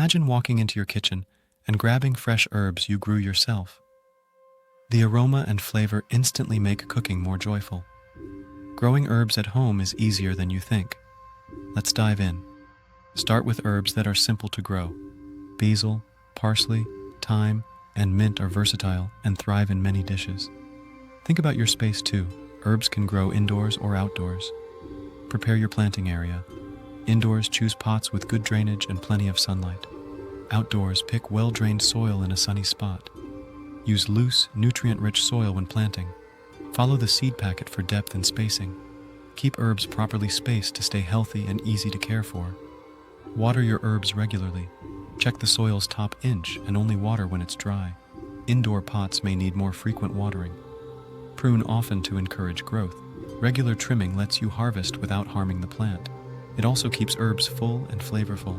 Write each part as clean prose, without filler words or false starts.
Imagine walking into your kitchen and grabbing fresh herbs you grew yourself. The aroma and flavor instantly make cooking more joyful. Growing herbs at home is easier than you think. Let's dive in. Start with herbs that are simple to grow. Basil, parsley, thyme, and mint are versatile and thrive in many dishes. Think about your space too. Herbs can grow indoors or outdoors. Prepare your planting area. Indoors, choose pots with good drainage and plenty of sunlight. Outdoors, pick well-drained soil in a sunny spot. Use loose, nutrient-rich soil when planting. Follow the seed packet for depth and spacing. Keep herbs properly spaced to stay healthy and easy to care for. Water your herbs regularly. Check the soil's top inch and only water when it's dry. Indoor pots may need more frequent watering. Prune often to encourage growth. Regular trimming lets you harvest without harming the plant. It also keeps herbs full and flavorful.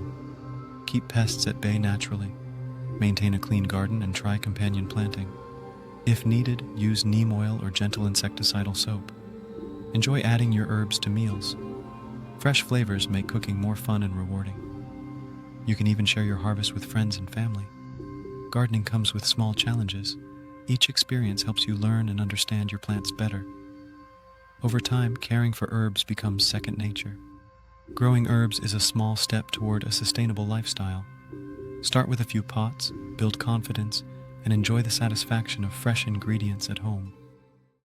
Keep pests at bay naturally. Maintain a clean garden and try companion planting. If needed, use neem oil or gentle insecticidal soap. Enjoy adding your herbs to meals. Fresh flavors make cooking more fun and rewarding. You can even share your harvest with friends and family. Gardening comes with small challenges. Each experience helps you learn and understand your plants better. Over time, caring for herbs becomes second nature. Growing herbs is a small step toward a sustainable lifestyle. Start with a few pots, build confidence, and enjoy the satisfaction of fresh ingredients at home.